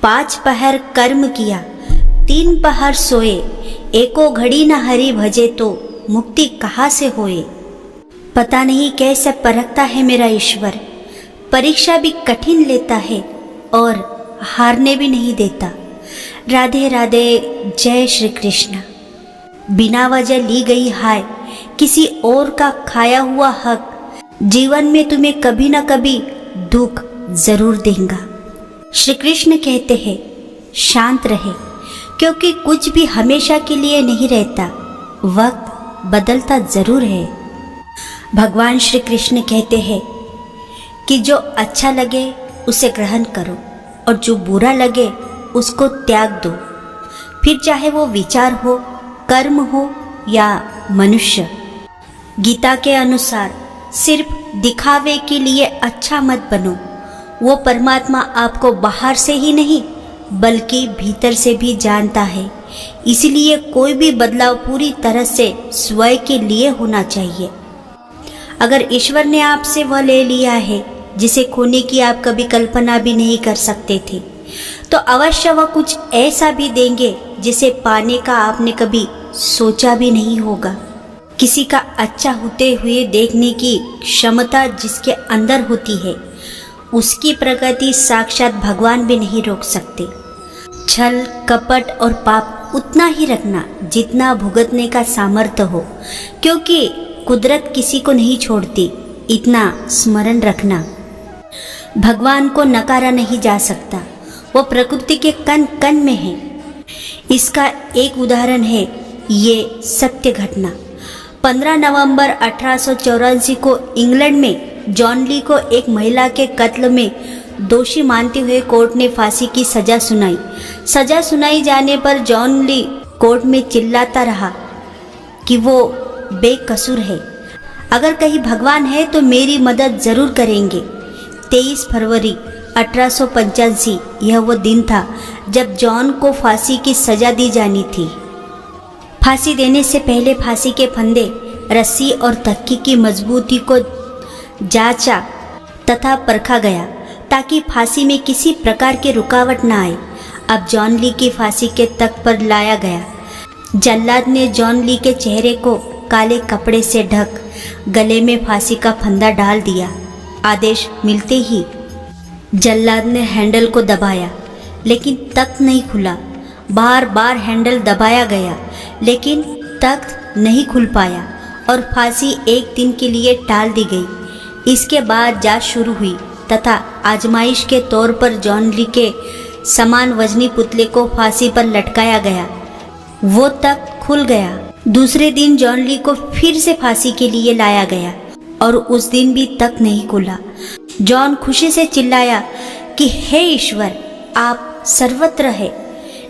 5 पहर कर्म किया, 3 पहर सोए, एको घड़ी न हरि भजे तो मुक्ति कहाँ से होए। पता नहीं कैसे परखता है मेरा ईश्वर, परीक्षा भी कठिन लेता है और हारने भी नहीं देता। राधे राधे, जय श्री कृष्ण। बिना वजह ली गई हाय, किसी और का खाया हुआ हक, जीवन में तुम्हें कभी न कभी दुख जरूर देगा। श्री कृष्ण कहते हैं शांत रहे, क्योंकि कुछ भी हमेशा के लिए नहीं रहता, वक्त बदलता जरूर है। भगवान श्री कृष्ण कहते हैं कि जो अच्छा लगे उसे ग्रहण करो और जो बुरा लगे उसको त्याग दो, फिर चाहे वो विचार हो, कर्म हो या मनुष्य। गीता के अनुसार सिर्फ दिखावे के लिए अच्छा मत बनो, वो परमात्मा आपको बाहर से ही नहीं बल्कि भीतर से भी जानता है। इसलिए कोई भी बदलाव पूरी तरह से स्वयं के लिए होना चाहिए। अगर ईश्वर ने आपसे वह ले लिया है जिसे खोने की आप कभी कल्पना भी नहीं कर सकते थे, तो अवश्य वह कुछ ऐसा भी देंगे जिसे पाने का आपने कभी सोचा भी नहीं होगा। किसी का अच्छा होते हुए देखने की क्षमता जिसके अंदर होती है, उसकी प्रगति साक्षात भगवान भी नहीं रोक सकते। छल, कपट और पाप उतना ही रखना जितना भुगतने का सामर्थ्य हो, क्योंकि कुदरत किसी को नहीं छोड़ती। इतना स्मरण रखना, भगवान को नकारा नहीं जा सकता, वो प्रकृति के कण कण में है। इसका एक उदाहरण है ये सत्य घटना। 15 नवंबर 1884 को इंग्लैंड में जॉन ली को एक महिला के कत्ल में दोषी मानते हुए कोर्ट ने फांसी की सजा सुनाई। सजा सुनाई जाने पर जॉन ली कोर्ट में चिल्लाता रहा कि वो बेकसूर है, अगर कहीं भगवान है तो मेरी मदद जरूर करेंगे। 23 फरवरी 1885 यह वो दिन था जब जॉन को फांसी की सजा दी जानी थी। फांसी देने से पहले फांसी के फंदे, रस्सी और तख्ती की मजबूती को जांचा तथा परखा गया ताकि फांसी में किसी प्रकार की रुकावट न आए। अब जॉन ली की फांसी के तख्त पर लाया गया। जल्लाद ने जॉन ली के चेहरे को काले कपड़े से ढक गले में फांसी का फंदा डाल दिया। आदेश मिलते ही जल्लाद ने हैंडल को दबाया, लेकिन तख्त नहीं खुला। बार बार हैंडल दबाया गया, लेकिन तख्त नहीं खुल पाया और फांसी एक दिन के लिए टाल दी गई। इसके बाद जांच शुरू हुई तथा आजमाइश के तौर पर जॉन ली के समान वजनी पुतले को फांसी पर लटकाया गया। वो तख्त खुल गया। दूसरे दिन जॉन ली को फिर से फांसी के लिए लाया गया और उस दिन भी तख्त नहीं खुला। जॉन खुशी से चिल्लाया कि हे ईश्वर, आप सर्वत्र है,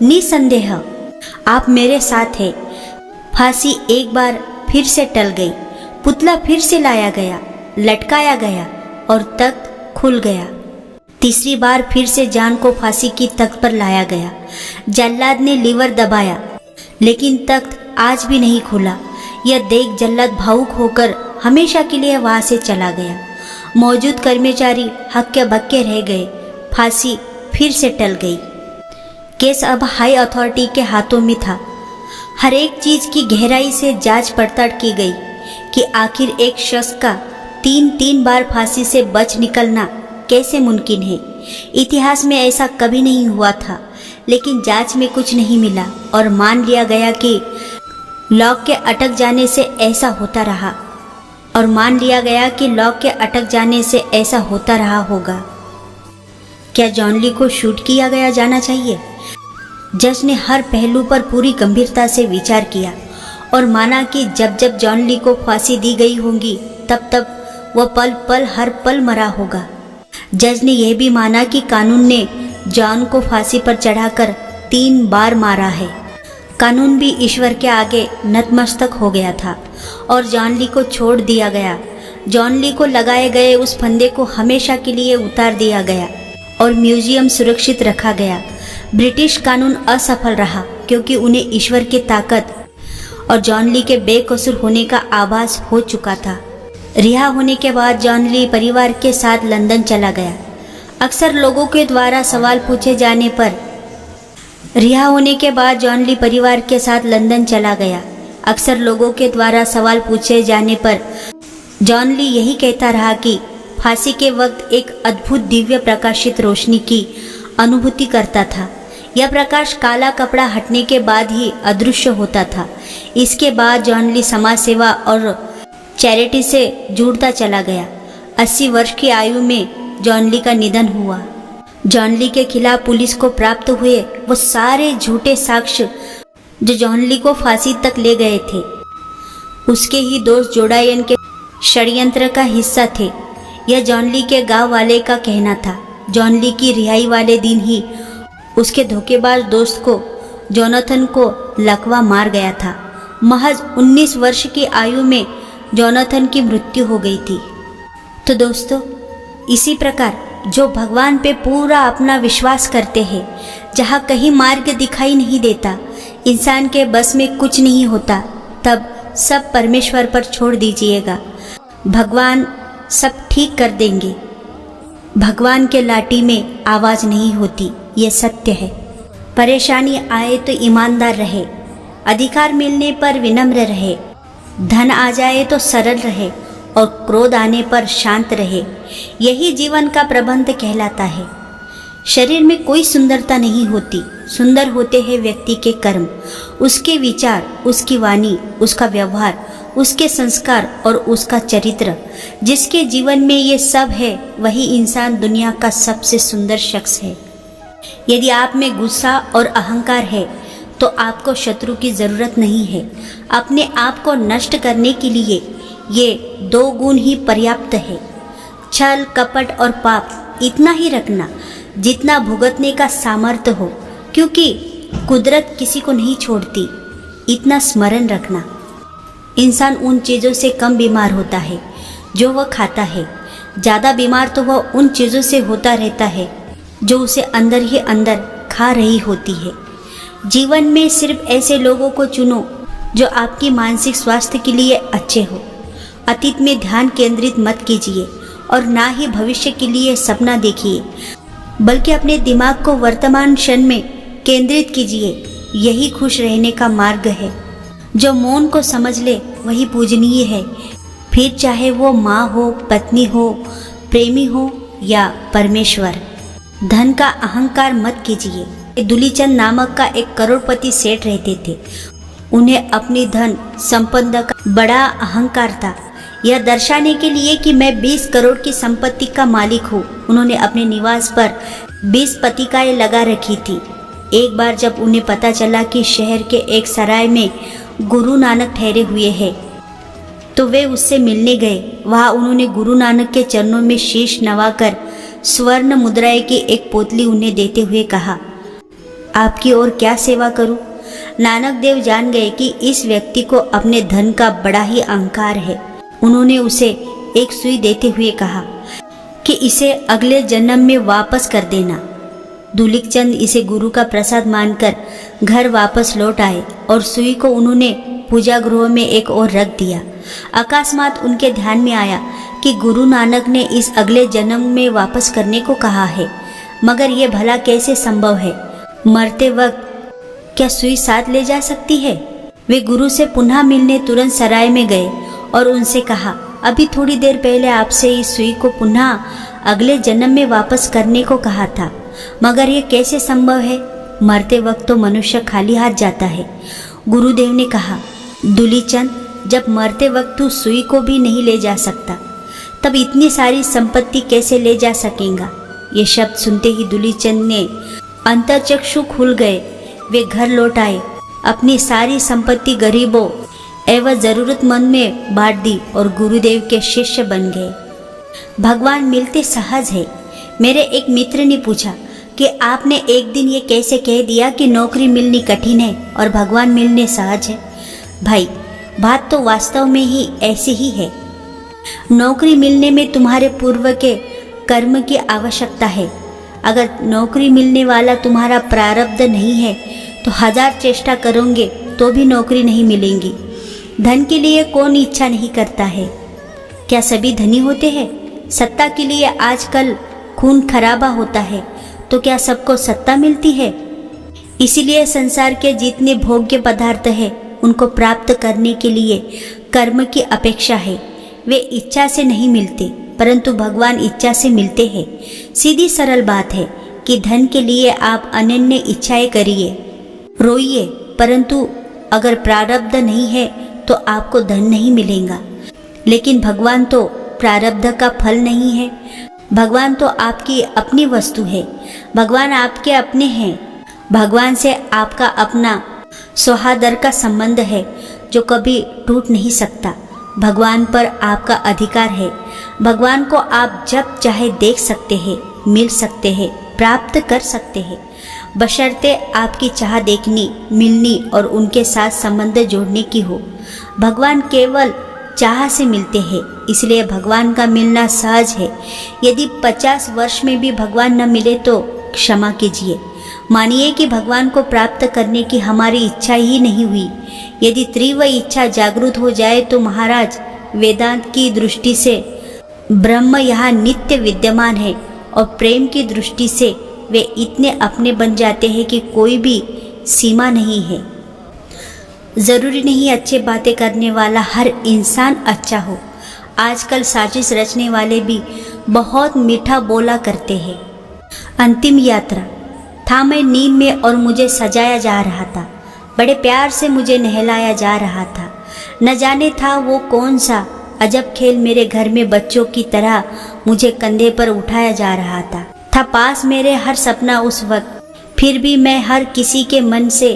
निसंदेह आप मेरे साथ है। फांसी एक बार फिर से टल गई, पुतला फिर से लाया गया, लटकाया गया और तख्त खुल गया। तीसरी बार फिर से जॉन को फांसी की तख्त पर लाया गया। जल्लाद ने लीवर दबाया, लेकिन तख्त आज भी नहीं खुला। यह देख जल्लाद भावुक होकर हमेशा के लिए वहां से चला गया। मौजूद कर्मचारी हक्के बक्के रह गए। फांसी फिर से टल गई। केस अब हाई अथॉरिटी के हाथों में था। हर एक चीज की गहराई से जांच पड़ताल की गई कि आखिर एक शख्स का 3 बार फांसी से बच निकलना कैसे मुमकिन है। इतिहास में ऐसा कभी नहीं हुआ था, लेकिन जांच में कुछ नहीं मिला और मान लिया गया कि लॉक के अटक जाने से ऐसा होता रहा होगा। क्या जॉन ली को शूट किया गया जाना चाहिए? जज ने हर पहलू पर पूरी गंभीरता से विचार किया और माना कि जब जब जॉन ली को फांसी दी गई होगी तब तब वह पल पल हर पल मरा होगा। जज ने यह भी माना कि कानून ने जॉन को फांसी पर चढ़ाकर 3 बार मारा है। कानून भी ईश्वर के आगे नतमस्तक हो गया था और जॉन ली को छोड़ दिया गया। जॉन ली को लगाए गए उस फंदे को हमेशा के लिए उतार दिया गया और म्यूजियम सुरक्षित रखा गया। ब्रिटिश कानून असफल रहा क्योंकि उन्हें ईश्वर की ताकत और जॉन ली के बेकसूर होने का आभास हो चुका था। रिहा होने के बाद जॉन ली परिवार के साथ लंदन चला गया। अक्सर लोगों के द्वारा सवाल पूछे जाने पर रिहा होने के बाद जॉन ली परिवार के साथ लंदन चला गया। अक्सर लोगों के द्वारा सवाल पूछे जाने पर जॉन ली यही कहता रहा कि फांसी के वक्त एक अद्भुत दिव्य प्रकाशित रोशनी की अनुभूति करता था। यह प्रकाश काला कपड़ा हटने के बाद ही अदृश्य होता था। इसके बाद जॉन ली समाज सेवा और चैरिटी से जुड़ता चला गया। 80 वर्ष की आयु में जॉन ली का निधन हुआ। जॉन ली के खिलाफ पुलिस को प्राप्त हुए वो सारे झूठे साक्ष्य जो जॉन ली को फांसी तक ले गए थे, उसके ही दोस्त जोडायन के षड्यंत्र का हिस्सा थे। यह जॉन ली के गांव वाले का कहना था। जॉन ली की रिहाई वाले दिन ही उसके धोखेबाज दोस्त को जोनाथन को लकवा मार गया था। महज 19 वर्ष की आयु में जोनाथन की मृत्यु हो गई थी। तो दोस्तों, इसी प्रकार जो भगवान पे पूरा अपना विश्वास करते हैं, जहाँ कहीं मार्ग दिखाई नहीं देता, इंसान के बस में कुछ नहीं होता, तब सब परमेश्वर पर छोड़ दीजिएगा। भगवान सब ठीक कर देंगे। भगवान के लाठी में आवाज़ नहीं होती, ये सत्य है। परेशानी आए तो ईमानदार रहे, अधिकार मिलने पर विनम्र रहे, धन आ जाए तो सरल रहे और क्रोध आने पर शांत रहे। यही जीवन का प्रबंध कहलाता है। शरीर में कोई सुंदरता नहीं होती, सुंदर होते हैं व्यक्ति के कर्म, उसके विचार, उसकी वाणी, उसका व्यवहार, उसके संस्कार और उसका चरित्र। जिसके जीवन में ये सब है, वही इंसान दुनिया का सबसे सुंदर शख्स है। यदि आप में गुस्सा और अहंकार है तो आपको शत्रु की ज़रूरत नहीं है। अपने आप को नष्ट करने के लिए ये 2 गुण ही पर्याप्त है, छल, कपट और पाप। इतना ही रखना जितना भुगतने का सामर्थ्य हो, क्योंकि कुदरत किसी को नहीं छोड़ती। इतना स्मरण रखना, इंसान उन चीज़ों से कम बीमार होता है जो वह खाता है। ज़्यादा बीमार तो वह उन चीज़ों से होता रहता है जो उसे अंदर ही अंदर खा रही होती है। जीवन में सिर्फ ऐसे लोगों को चुनो जो आपकी मानसिक स्वास्थ्य के लिए अच्छे हो। अतीत में ध्यान केंद्रित मत कीजिए और ना ही भविष्य के लिए सपना देखिए, बल्कि अपने दिमाग को वर्तमान क्षण में केंद्रित कीजिए। यही खुश रहने का मार्ग है। जो मौन को समझ ले वही पूजनीय है, फिर चाहे वो माँ हो, पत्नी हो, प्रेमी हो या परमेश्वर। धन का अहंकार मत कीजिए। दुलीचंद नामक का एक करोड़पति सेठ रहते थे। उन्हें अपनी धन संपदा का बड़ा अहंकार था। यह दर्शाने के लिए कि मैं 20 करोड़ की संपत्ति का मालिक हूँ, उन्होंने अपने निवास पर 20 पत्रिकाएं लगा रखी थी। एक बार जब उन्हें पता चला कि शहर के एक सराय में गुरु नानक ठहरे हुए हैं, तो वे उससे मिलने गए। वहाँ उन्होंने गुरु नानक के चरणों में शीश नवाकर स्वर्ण मुद्राएं की एक पोतली उन्हें देते हुए कहा, आपकी और क्या सेवा करूं? नानक देव जान गए कि इस व्यक्ति को अपने धन का बड़ा ही अहंकार है। उन्होंने उसे एक सुई देते हुए कहा कि इसे अगले जन्म में वापस कर देना। दुलीचंद इसे गुरु का प्रसाद मानकर घर वापस लौट आए और सुई को उन्होंने पूजा गृह में एक ओर रख दिया। अकस्मात उनके ध्यान में आया कि गुरु नानक ने इस अगले जन्म में वापस करने को कहा है, मगर यह भला कैसे संभव है? मरते वक्त क्या सुई साथ ले जा सकती है? वे गुरु से पुनः मिलने तुरंत सराय में गए और उनसे कहा, अभी थोड़ी देर पहले आपसे इस सुई को पुनः अगले जन्म में वापस करने को कहा था, मगर यह कैसे संभव है? मरते वक्त तो मनुष्य खाली हाथ जाता है। गुरुदेव ने कहा, दुलीचंद, जब मरते वक्त तू सुई को भी नहीं ले जा सकता, तब इतनी सारी संपत्ति कैसे ले जा सकेगा? ये शब्द सुनते ही दुलीचंद ने अंतर्चक्षु खुल गए। वे घर लौट आए, अपनी सारी संपत्ति गरीबों एवं जरूरतमंद में बांट दी और गुरुदेव के शिष्य बन गए। भगवान मिलते सहज है। मेरे एक मित्र ने पूछा कि आपने एक दिन ये कैसे कह दिया कि नौकरी मिलनी कठिन है और भगवान मिलने सहज है? भाई, बात तो वास्तव में ही ऐसी ही है। नौकरी मिलने में तुम्हारे पूर्व के कर्म की आवश्यकता है। अगर नौकरी मिलने वाला तुम्हारा प्रारब्ध नहीं है तो 1000 चेष्टा करोगे तो भी नौकरी नहीं मिलेगी। धन के लिए कौन इच्छा नहीं करता है? क्या सभी धनी होते हैं? सत्ता के लिए आजकल खून खराबा होता है तो क्या सबको सत्ता मिलती है? इसीलिए संसार के जितने भोग्य पदार्थ है उनको प्राप्त करने के लिए कर्म की अपेक्षा है। वे इच्छा से नहीं मिलते परंतु भगवान इच्छा से मिलते हैं। सीधी सरल बात है कि धन के लिए आप अनन्य इच्छाएं करिए, रोइए, परंतु अगर प्रारब्ध नहीं है तो आपको धन नहीं मिलेगा। लेकिन भगवान तो प्रारब्ध का फल नहीं है। भगवान तो आपकी अपनी वस्तु है। भगवान आपके अपने हैं। भगवान से आपका अपना सौहार्द का संबंध है जो कभी टूट नहीं सकता। भगवान पर आपका अधिकार है। भगवान को आप जब चाहे देख सकते हैं, मिल सकते हैं, प्राप्त कर सकते हैं, बशर्ते आपकी चाह देखनी, मिलनी और उनके साथ संबंध जोड़ने की हो। भगवान केवल चाह से मिलते हैं, इसलिए भगवान का मिलना सहज है। यदि 50 वर्ष में भी भगवान न मिले तो क्षमा कीजिए। मानिए कि भगवान को प्राप्त करने की हमारी इच्छा ही नहीं हुई। यदि तीव्र इच्छा जागृत हो जाए तो महाराज, वेदांत की दृष्टि से ब्रह्म यहाँ नित्य विद्यमान है और प्रेम की दृष्टि से वे इतने अपने बन जाते हैं कि कोई भी सीमा नहीं है। ज़रूरी नहीं अच्छी बातें करने वाला हर इंसान अच्छा हो। आजकल साजिश रचने वाले भी बहुत मीठा बोला करते हैं। अंतिम यात्रा था, मैं नींद में और मुझे सजाया जा रहा था। बड़े प्यार से मुझे नहलाया जा रहा था। न जाने था वो कौन सा अजब खेल मेरे घर में बच्चों की तरह मुझे कंधे पर उठाया जा रहा था पास मेरे हर सपना उस वक्त। फिर भी मैं हर किसी के मन से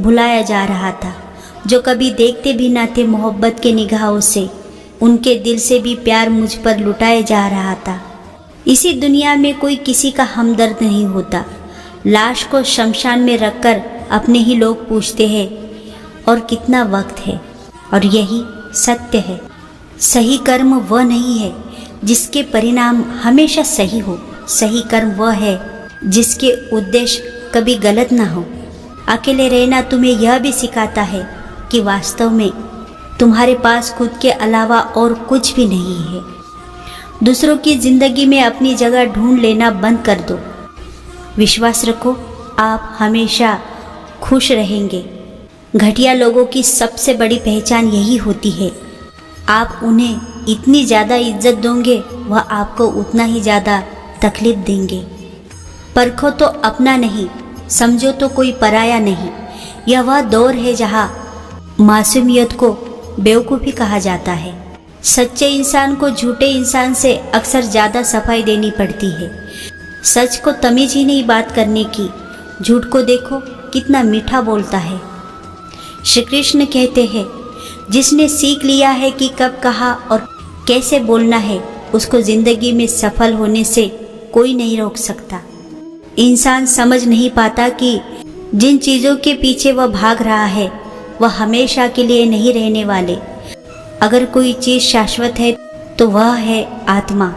भुलाया जा रहा था जो कभी देखते भी ना थे मोहब्बत के निगाहों से। उनके दिल से भी प्यार मुझ पर लुटाया जा रहा था। इसी दुनिया में कोई किसी का हमदर्द नहीं होता। लाश को शमशान में रखकर अपने ही लोग पूछते हैं और कितना वक्त है। और यही सत्य है। सही कर्म वह नहीं है जिसके परिणाम हमेशा सही हो। सही कर्म वह है जिसके उद्देश्य कभी गलत ना हो। अकेले रहना तुम्हें यह भी सिखाता है कि वास्तव में तुम्हारे पास खुद के अलावा और कुछ भी नहीं है। दूसरों की जिंदगी में अपनी जगह ढूंढ लेना बंद कर दो। विश्वास रखो, आप हमेशा खुश रहेंगे। घटिया लोगों की सबसे बड़ी पहचान यही होती है। आप उन्हें इतनी ज़्यादा इज्जत दोगे, वह आपको उतना ही ज़्यादा तकलीफ देंगे। परखो तो अपना नहीं, समझो तो कोई पराया नहीं। यह वह दौर है जहाँ मासूमियत को बेवकूफ़ी कहा जाता है। सच्चे इंसान को झूठे इंसान से अक्सर ज़्यादा सफाई देनी पड़ती है। सच को तमीज़ ही नहीं बात करने की। झूठ को देखो कितना मीठा बोलता है। श्री कृष्ण कहते हैं, जिसने सीख लिया है कि कब कहा और कैसे बोलना है, उसको ज़िंदगी में सफल होने से कोई नहीं रोक सकता। इंसान समझ नहीं पाता कि जिन चीज़ों के पीछे वह भाग रहा है वह हमेशा के लिए नहीं रहने वाले। अगर कोई चीज़ शाश्वत है तो वह है आत्मा।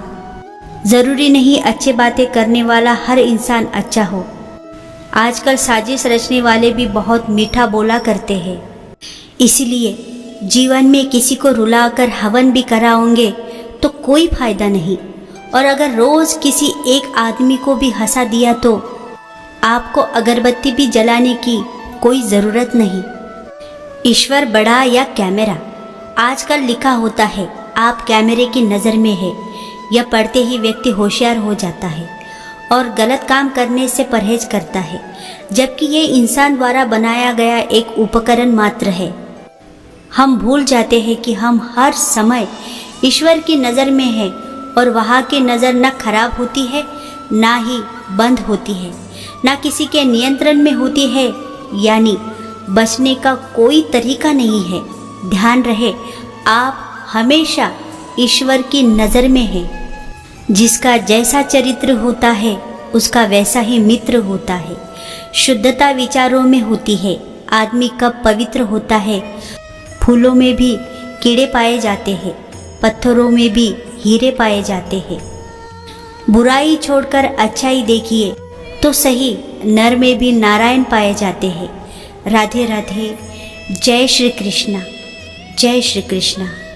ज़रूरी नहीं अच्छी बातें करने वाला हर इंसान अच्छा हो। आजकल साजिश रचने वाले भी बहुत मीठा बोला करते हैं। इसलिए जीवन में किसी को रुलाकर हवन भी कराओगे तो कोई फायदा नहीं। और अगर रोज़ किसी एक आदमी को भी हंसा दिया तो आपको अगरबत्ती भी जलाने की कोई ज़रूरत नहीं। ईश्वर बड़ा या कैमरा, आजकल लिखा होता है आप कैमरे की नज़र में है। यह पढ़ते ही व्यक्ति होशियार हो जाता है और गलत काम करने से परहेज करता है, जबकि ये इंसान द्वारा बनाया गया एक उपकरण मात्र है। हम भूल जाते हैं कि हम हर समय ईश्वर की नज़र में हैं और वहाँ की नज़र न खराब होती है, ना ही बंद होती है, ना किसी के नियंत्रण में होती है। यानी बचने का कोई तरीका नहीं है। ध्यान रहे, आप हमेशा ईश्वर की नज़र में हैं। जिसका जैसा चरित्र होता है उसका वैसा ही मित्र होता है। शुद्धता विचारों में होती है। आदमी कब पवित्र होता है? फूलों में भी कीड़े पाए जाते हैं, पत्थरों में भी हीरे पाए जाते हैं। बुराई छोड़कर अच्छाई देखिए तो सही, नर में भी नारायण पाए जाते हैं। राधे राधे। जय श्री कृष्णा। जय श्री कृष्णा।